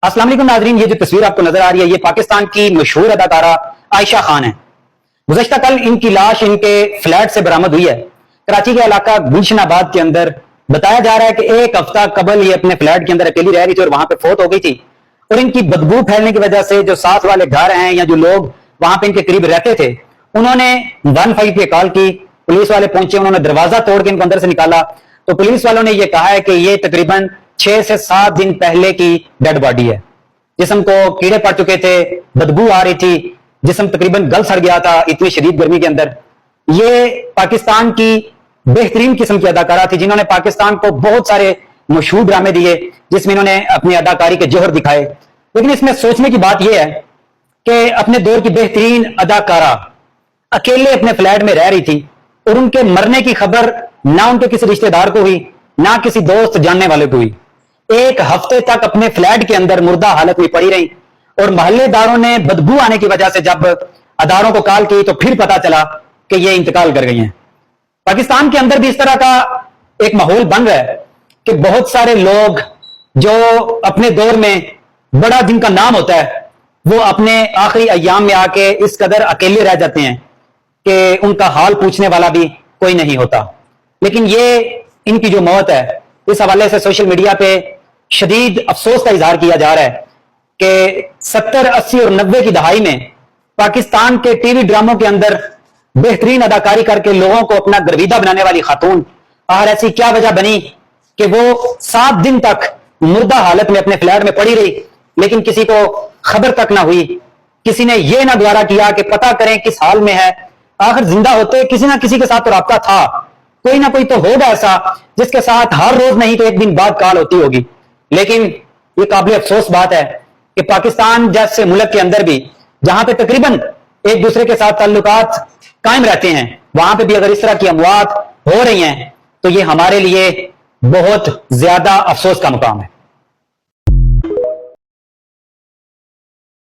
अस्सलाम वालेकुम नाजरीन, ये जो तस्वीर आपको नजर आ रही है ये पाकिस्तान की मशहूर अदाकारा आयशा खान है। गुज़श्ता कल इनकी लाश इनके फ्लैट से बरामद हुई है। कराची के इलाका गुलशनाबाद के अंदर बताया जा रहा है कि एक हफ्ता कबल ये अपने फ्लैट के अंदर अकेली रह रही थी और वहां पे फौत हो गई थी। और इनकी बदबू फैलने की वजह से जो साथ वाले घर हैं या जो लोग वहां पे इनके करीब रहते थे उन्होंने 15 पे कॉल की। पुलिस वाले पहुंचे, उन्होंने दरवाजा तोड़ के इनको अंदर से निकाला तो पुलिस वालों ने ये कहा है कि ये तकरीबन 6 से 7 दिन पहले की डेड बॉडी है। जिस्म को कीड़े पड़ चुके थे, बदबू आ रही थी, जिस्म तकरीबन गल सड़ गया था इतनी शदीद गर्मी के अंदर। ये पाकिस्तान की बेहतरीन किस्म की अदाकारा थी जिन्होंने पाकिस्तान को बहुत सारे मशहूर ड्रामे दिए जिसमें इन्होंने अपनी अदाकारी के जौहर दिखाए। लेकिन इसमें सोचने की बात यह है कि अपने दौर की बेहतरीन अदाकारा अकेले अपने फ्लैट में रह रही थी और उनके मरने की खबर ना उनके किसी रिश्तेदार को हुई ना किसी दोस्त जानने वाले को हुई। एक हफ्ते तक अपने फ्लैट के अंदर मुर्दा हालत में पड़ी रही और मोहल्लेदारों ने बदबू आने की वजह से जब अदारों को कॉल की तो फिर पता चला कि ये इंतकाल कर गई हैं। पाकिस्तान के अंदर भी इस तरह का एक माहौल बन रहा है कि बहुत सारे लोग जो अपने दौर में बड़ा जिनका नाम होता है वो अपने आखिरी अय्याम में आके इस कदर अकेले रह जाते हैं कि उनका हाल पूछने वाला भी कोई नहीं होता। लेकिन ये इनकी जो मौत है इस हवाले से सोशल मीडिया पे शदीद अफसोस का इजहार किया जा रहा है कि 70, 80 और 90 की दहाई में पाकिस्तान के टीवी ड्रामों के अंदर बेहतरीन अदाकारी करके लोगों को अपना गर्विदा बनाने वाली खातून और ऐसी क्या वजह बनी कि वो 7 दिन तक मुर्दा हालत में अपने फ्लैट में पड़ी रही लेकिन किसी को खबर तक ना हुई। किसी ने यह ना द्वारा किया कि पता करें किस हाल में है। आखिर जिंदा होते किसी ना किसी के साथ तो राब्ता था, कोई ना कोई तो होगा ऐसा जिसके साथ हर रोज नहीं तो एक दिन बाद कॉल होती होगी। लेकिन ये काबिल अफसोस बात है कि पाकिस्तान जैसे मुल्क के अंदर भी जहां पे तकरीबन एक दूसरे के साथ ताल्लुकात कायम रहते हैं वहां पे भी अगर इस तरह की अमवात हो रही हैं तो ये हमारे लिए बहुत ज्यादा अफसोस का मुकाम है।